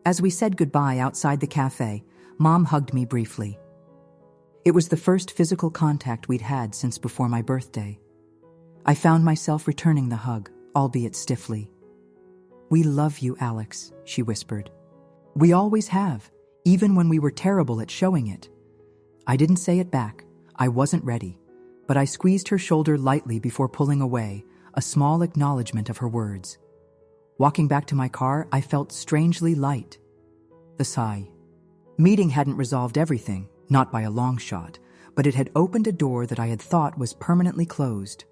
As we said goodbye outside the cafe, Mom hugged me briefly. It was the first physical contact we'd had since before my birthday. I found myself returning the hug, albeit stiffly. "We love you, Alex," she whispered. "We always have, even when we were terrible at showing it." I didn't say it back. I wasn't ready, but I squeezed her shoulder lightly before pulling away, a small acknowledgement of her words. Walking back to my car, I felt strangely light. The sigh. Meeting hadn't resolved everything, not by a long shot, but it had opened a door that I had thought was permanently closed.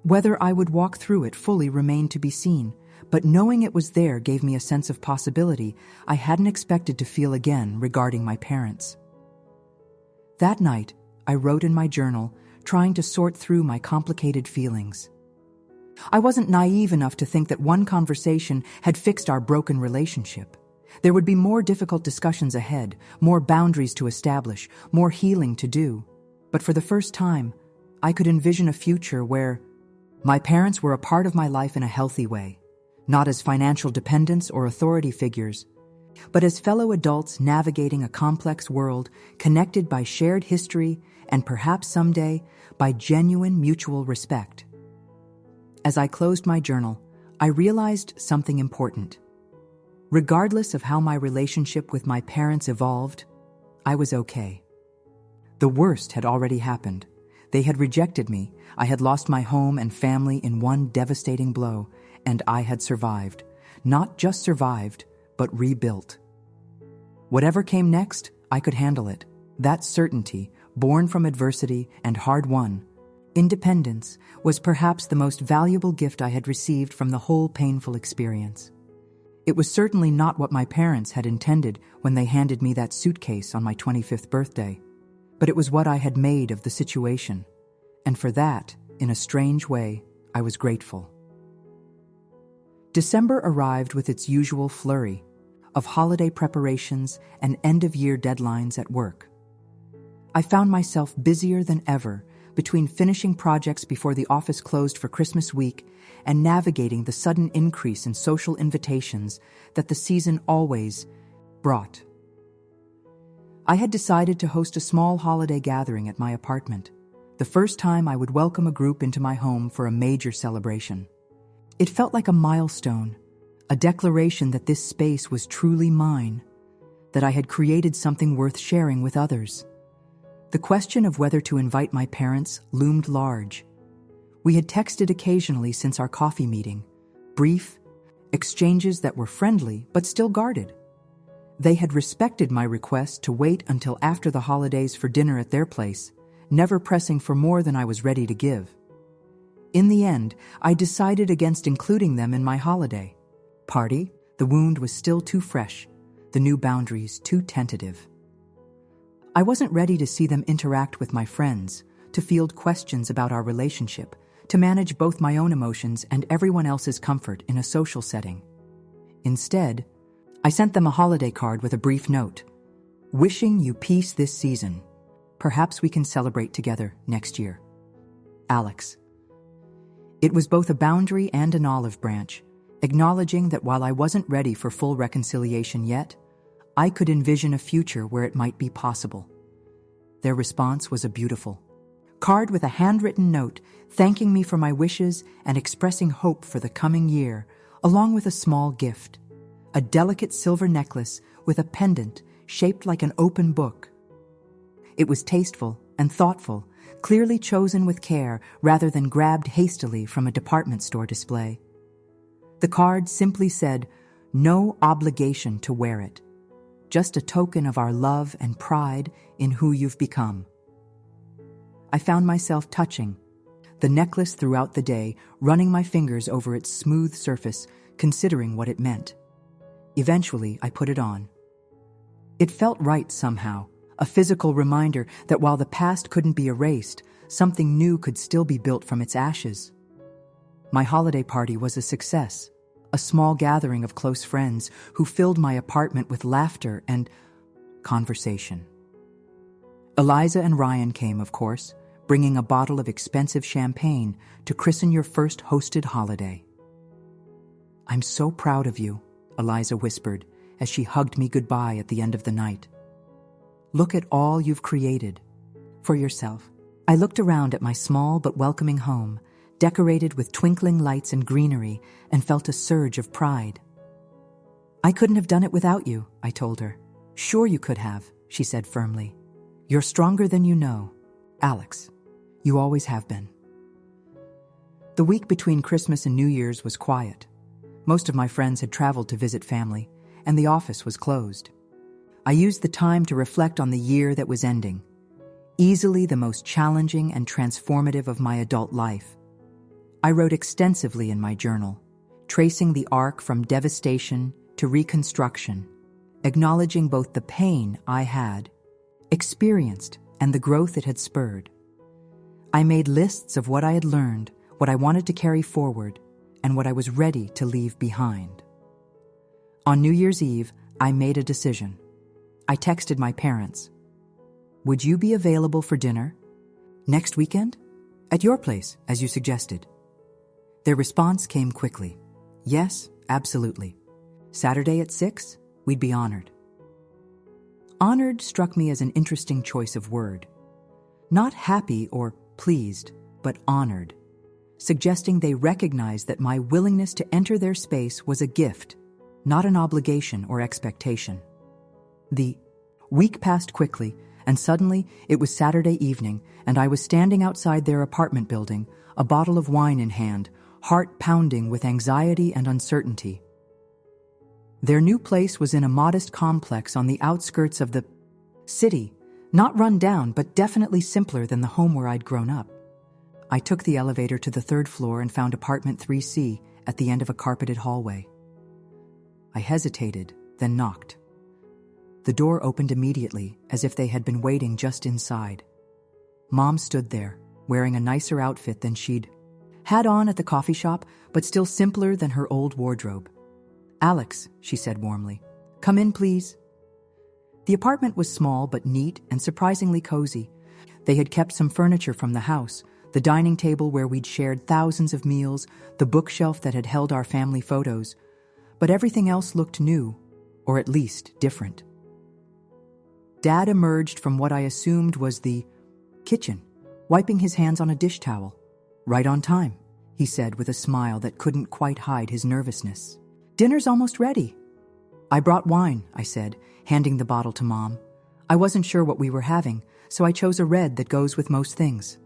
Whether I would walk through it fully remained to be seen, but knowing it was there gave me a sense of possibility I hadn't expected to feel again regarding my parents. That night, I wrote in my journal, trying to sort through my complicated feelings. I wasn't naive enough to think that one conversation had fixed our broken relationship. There would be more difficult discussions ahead, more boundaries to establish, more healing to do. But for the first time, I could envision a future where my parents were a part of my life in a healthy way, not as financial dependents or authority figures, but as fellow adults navigating a complex world connected by shared history and perhaps someday by genuine mutual respect. As I closed my journal, I realized something important. Regardless of how my relationship with my parents evolved, I was okay. The worst had already happened. They had rejected me, I had lost my home and family in one devastating blow, and I had survived. Not just survived, but rebuilt. Whatever came next, I could handle it. That certainty, born from adversity and hard-won, independence, was perhaps the most valuable gift I had received from the whole painful experience. It was certainly not what my parents had intended when they handed me that suitcase on my 25th birthday, but it was what I had made of the situation, and for that, in a strange way, I was grateful. December arrived with its usual flurry of holiday preparations and end-of-year deadlines at work. I found myself busier than ever between finishing projects before the office closed for Christmas week and navigating the sudden increase in social invitations that the season always brought. I had decided to host a small holiday gathering at my apartment, the first time I would welcome a group into my home for a major celebration. It felt like a milestone, a declaration that this space was truly mine, that I had created something worth sharing with others. The question of whether to invite my parents loomed large. We had texted occasionally since our coffee meeting, brief exchanges that were friendly but still guarded. They had respected my request to wait until after the holidays for dinner at their place, never pressing for more than I was ready to give. In the end, I decided against including them in my holiday party. The wound was still too fresh, the new boundaries too tentative. I wasn't ready to see them interact with my friends, to field questions about our relationship, to manage both my own emotions and everyone else's comfort in a social setting. Instead, I sent them a holiday card with a brief note. Wishing you peace this season. Perhaps we can celebrate together next year. Alex. It was both a boundary and an olive branch, acknowledging that while I wasn't ready for full reconciliation yet, I could envision a future where it might be possible. Their response was a beautiful card with a handwritten note thanking me for my wishes and expressing hope for the coming year, along with a small gift, a delicate silver necklace with a pendant shaped like an open book. It was tasteful and thoughtful, clearly chosen with care rather than grabbed hastily from a department store display. The card simply said, "No obligation to wear it. Just a token of our love and pride in who you've become." I found myself touching the necklace throughout the day, running my fingers over its smooth surface, considering what it meant. Eventually, I put it on. It felt right somehow, a physical reminder that while the past couldn't be erased, something new could still be built from its ashes. My holiday party was a success, a small gathering of close friends who filled my apartment with laughter and conversation. Eliza and Ryan came, of course, bringing a bottle of expensive champagne to christen your first hosted holiday. "I'm so proud of you," Eliza whispered as she hugged me goodbye at the end of the night. "Look at all you've created for yourself." I looked around at my small but welcoming home, decorated with twinkling lights and greenery, and felt a surge of pride. "I couldn't have done it without you," I told her. "Sure you could have," she said firmly. "You're stronger than you know, Alex. You always have been." The week between Christmas and New Year's was quiet. Most of my friends had traveled to visit family, and the office was closed. I used the time to reflect on the year that was ending, easily the most challenging and transformative of my adult life. I wrote extensively in my journal, tracing the arc from devastation to reconstruction, acknowledging both the pain I had experienced and the growth it had spurred. I made lists of what I had learned, what I wanted to carry forward, and what I was ready to leave behind. On New Year's Eve, I made a decision. I texted my parents. "Would you be available for dinner next weekend? At your place, as you suggested." Their response came quickly. "Yes, absolutely. Saturday at 6, we'd be honored." Honored struck me as an interesting choice of word. Not happy or pleased, but honored, suggesting they recognized that my willingness to enter their space was a gift, not an obligation or expectation. The week passed quickly, and suddenly it was Saturday evening, and I was standing outside their apartment building, a bottle of wine in hand, heart pounding with anxiety and uncertainty. Their new place was in a modest complex on the outskirts of the city, not run down, but definitely simpler than the home where I'd grown up. I took the elevator to the third floor and found apartment 3C at the end of a carpeted hallway. I hesitated, then knocked. The door opened immediately, as if they had been waiting just inside. Mom stood there, wearing a nicer outfit than she'd had on at the coffee shop, but still simpler than her old wardrobe. "Alex," she said warmly, "come in, please." The apartment was small but neat and surprisingly cozy. They had kept some furniture from the house, the dining table where we'd shared thousands of meals, the bookshelf that had held our family photos, but everything else looked new, or at least different. Dad emerged from what I assumed was the kitchen, wiping his hands on a dish towel. "Right on time," he said with a smile that couldn't quite hide his nervousness. "Dinner's almost ready." "I brought wine," I said, handing the bottle to Mom. "I wasn't sure what we were having, so I chose a red that goes with most things."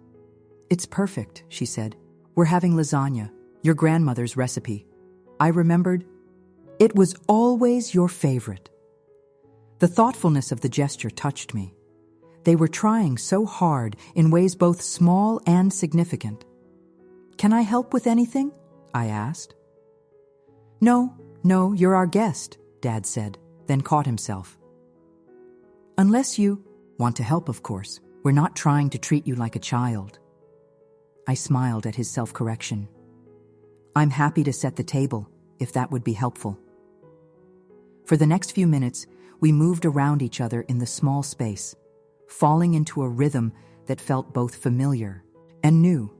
"It's perfect," she said. "We're having lasagna, your grandmother's recipe." I remembered, "It was always your favorite." The thoughtfulness of the gesture touched me. They were trying so hard in ways both small and significant. "Can I help with anything?" I asked. No, you're our guest," Dad said, then caught himself. "Unless you want to help, of course. We're not trying to treat you like a child." I smiled at his self-correction. "I'm happy to set the table, if that would be helpful." For the next few minutes, we moved around each other in the small space, falling into a rhythm that felt both familiar and new.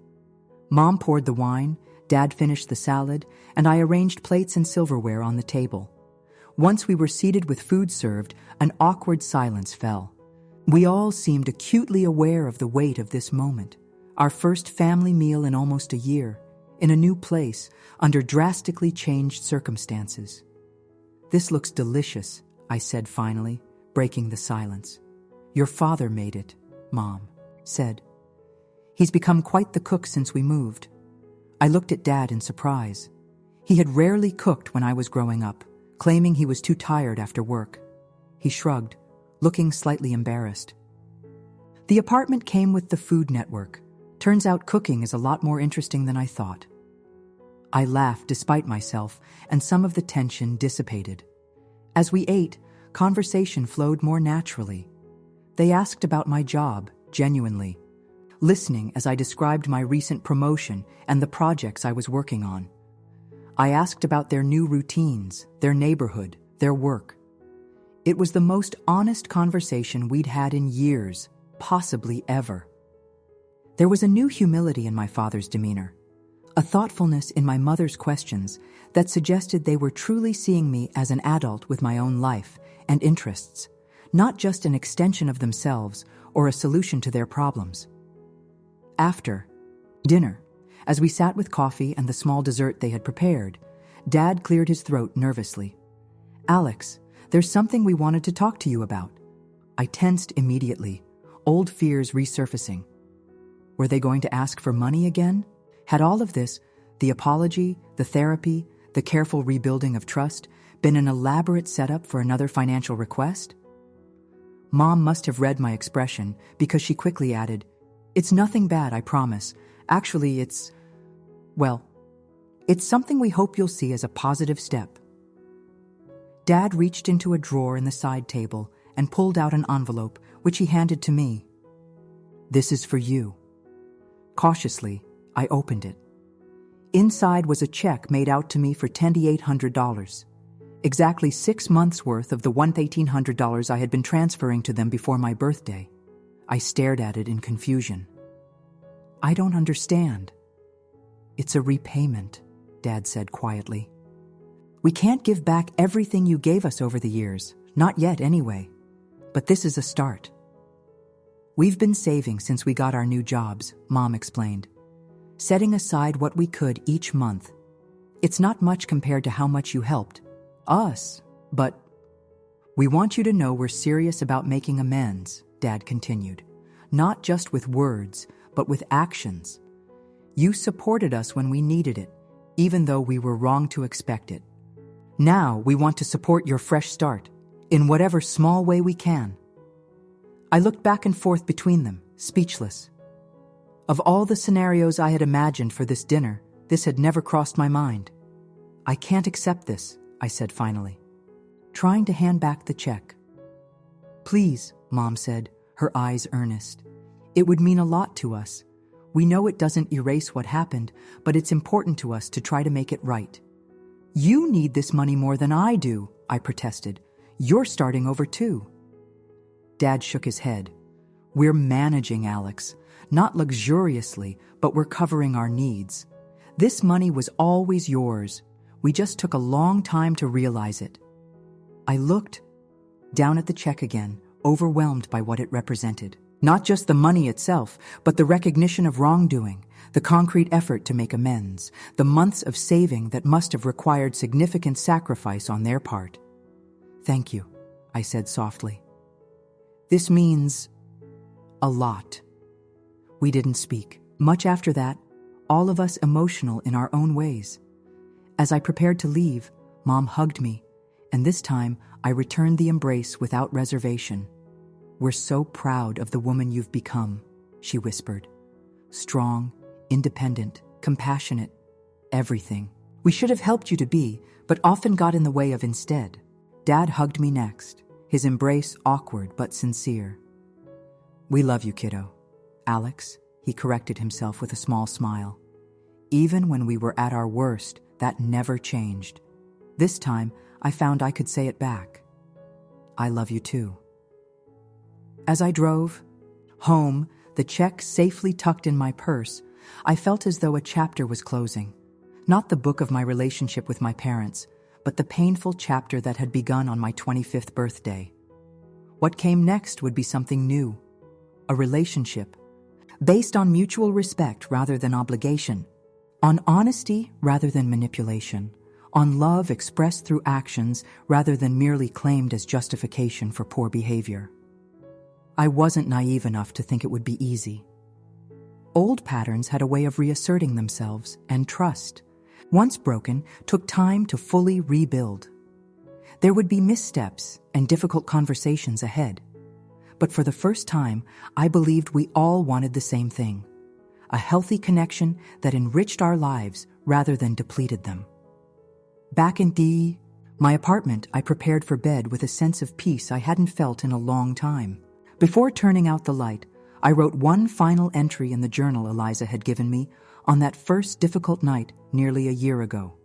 Mom poured the wine, Dad finished the salad, and I arranged plates and silverware on the table. Once we were seated with food served, an awkward silence fell. We all seemed acutely aware of the weight of this moment, our first family meal in almost a year, in a new place, under drastically changed circumstances. "This looks delicious," I said finally, breaking the silence. "Your father made it," Mom said. "He's become quite the cook since we moved." I looked at Dad in surprise. He had rarely cooked when I was growing up, claiming he was too tired after work. He shrugged, looking slightly embarrassed. "The apartment came with the Food Network. Turns out cooking is a lot more interesting than I thought." I laughed despite myself, and some of the tension dissipated. As we ate, conversation flowed more naturally. They asked about my job, genuinely, listening as I described my recent promotion and the projects I was working on. I asked about their new routines, their neighborhood, their work. It was the most honest conversation we'd had in years, possibly ever. There was a new humility in my father's demeanor, a thoughtfulness in my mother's questions that suggested they were truly seeing me as an adult with my own life and interests, not just an extension of themselves or a solution to their problems. After dinner, as we sat with coffee and the small dessert they had prepared, Dad cleared his throat nervously. "Alex, there's something we wanted to talk to you about." I tensed immediately, old fears resurfacing. Were they going to ask for money again? Had all of this, the apology, the therapy, the careful rebuilding of trust, been an elaborate setup for another financial request? Mom must have read my expression because she quickly added, "It's nothing bad, I promise. Actually, it's something we hope you'll see as a positive step." Dad reached into a drawer in the side table and pulled out an envelope, which he handed to me. "This is for you." Cautiously, I opened it. Inside was a check made out to me for $2,800, exactly 6 months' worth of the $1,800 I had been transferring to them before my birthday. I stared at it in confusion. "I don't understand." "It's a repayment," Dad said quietly. "We can't give back everything you gave us over the years, not yet anyway. But this is a start." "We've been saving since we got our new jobs," Mom explained, "setting aside what we could each month. It's not much compared to how much you helped us, but we want you to know we're serious about making amends," Dad continued, "not just with words, but with actions. You supported us when we needed it, even though we were wrong to expect it. Now we want to support your fresh start, in whatever small way we can." I looked back and forth between them, speechless. Of all the scenarios I had imagined for this dinner, this had never crossed my mind. "I can't accept this," I said finally, trying to hand back the check. Please, Mom said, her eyes earnest. It would mean a lot to us. We know it doesn't erase what happened, but it's important to us to try to make it right. You need this money more than I do, I protested. You're starting over too. Dad shook his head. We're managing, Alex. Not luxuriously, but we're covering our needs. This money was always yours. We just took a long time to realize it. I looked down at the check again, overwhelmed by what it represented. Not just the money itself, but the recognition of wrongdoing, the concrete effort to make amends, the months of saving that must have required significant sacrifice on their part. Thank you, I said softly. This means a lot. We didn't speak. Much after that, all of us emotional in our own ways. As I prepared to leave, Mom hugged me, and this time I returned the embrace without reservation. We're so proud of the woman you've become, she whispered. Strong, independent, compassionate, everything. We should have helped you to be, but often got in the way of instead. Dad hugged me next, his embrace awkward but sincere. We love you, kiddo. Alex, he corrected himself with a small smile. Even when we were at our worst, that never changed. This time, I found I could say it back. I love you too. As I drove home, the check safely tucked in my purse, I felt as though a chapter was closing. Not the book of my relationship with my parents, but the painful chapter that had begun on my 25th birthday. What came next would be something new, a relationship, based on mutual respect rather than obligation, on honesty rather than manipulation, on love expressed through actions rather than merely claimed as justification for poor behavior. I wasn't naive enough to think it would be easy. Old patterns had a way of reasserting themselves, and trust, once broken, took time to fully rebuild. There would be missteps and difficult conversations ahead. But for the first time, I believed we all wanted the same thing, a healthy connection that enriched our lives rather than depleted them. Back in my apartment, I prepared for bed with a sense of peace I hadn't felt in a long time. Before turning out the light, I wrote one final entry in the journal Eliza had given me on that first difficult night nearly a year ago.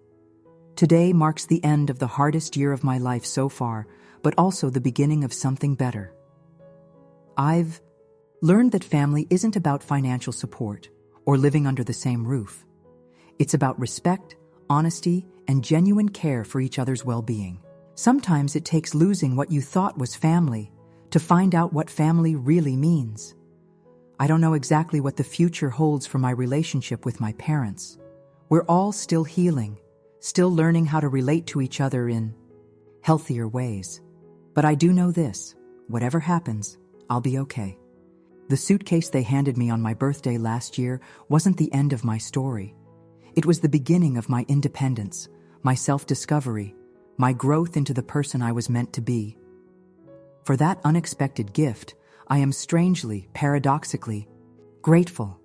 Today marks the end of the hardest year of my life so far, but also the beginning of something better. I've learned that family isn't about financial support or living under the same roof. It's about respect, honesty, and genuine care for each other's well-being. Sometimes it takes losing what you thought was family to find out what family really means. I don't know exactly what the future holds for my relationship with my parents. We're all still healing, still learning how to relate to each other in healthier ways. But I do know this: whatever happens, I'll be okay. The suitcase they handed me on my birthday last year wasn't the end of my story. It was the beginning of my independence, my self-discovery, my growth into the person I was meant to be. For that unexpected gift, I am strangely, paradoxically, grateful.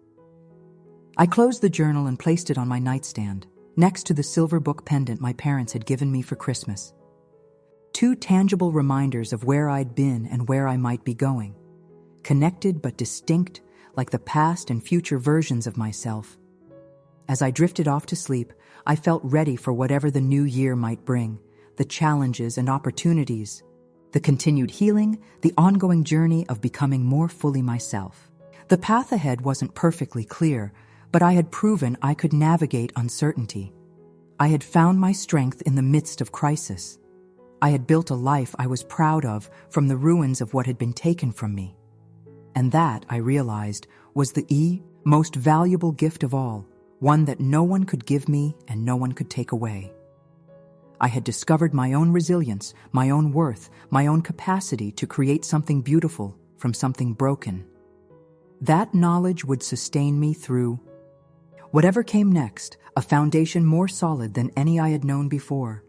I closed the journal and placed it on my nightstand, next to the silver book pendant my parents had given me for Christmas. Two tangible reminders of where I'd been and where I might be going. Connected but distinct, like the past and future versions of myself. As I drifted off to sleep, I felt ready for whatever the new year might bring, the challenges and opportunities, the continued healing, the ongoing journey of becoming more fully myself. The path ahead wasn't perfectly clear, but I had proven I could navigate uncertainty. I had found my strength in the midst of crisis. I had built a life I was proud of from the ruins of what had been taken from me. And that, I realized, was the most valuable gift of all, one that no one could give me and no one could take away. I had discovered my own resilience, my own worth, my own capacity to create something beautiful from something broken. That knowledge would sustain me through whatever came next, a foundation more solid than any I had known before.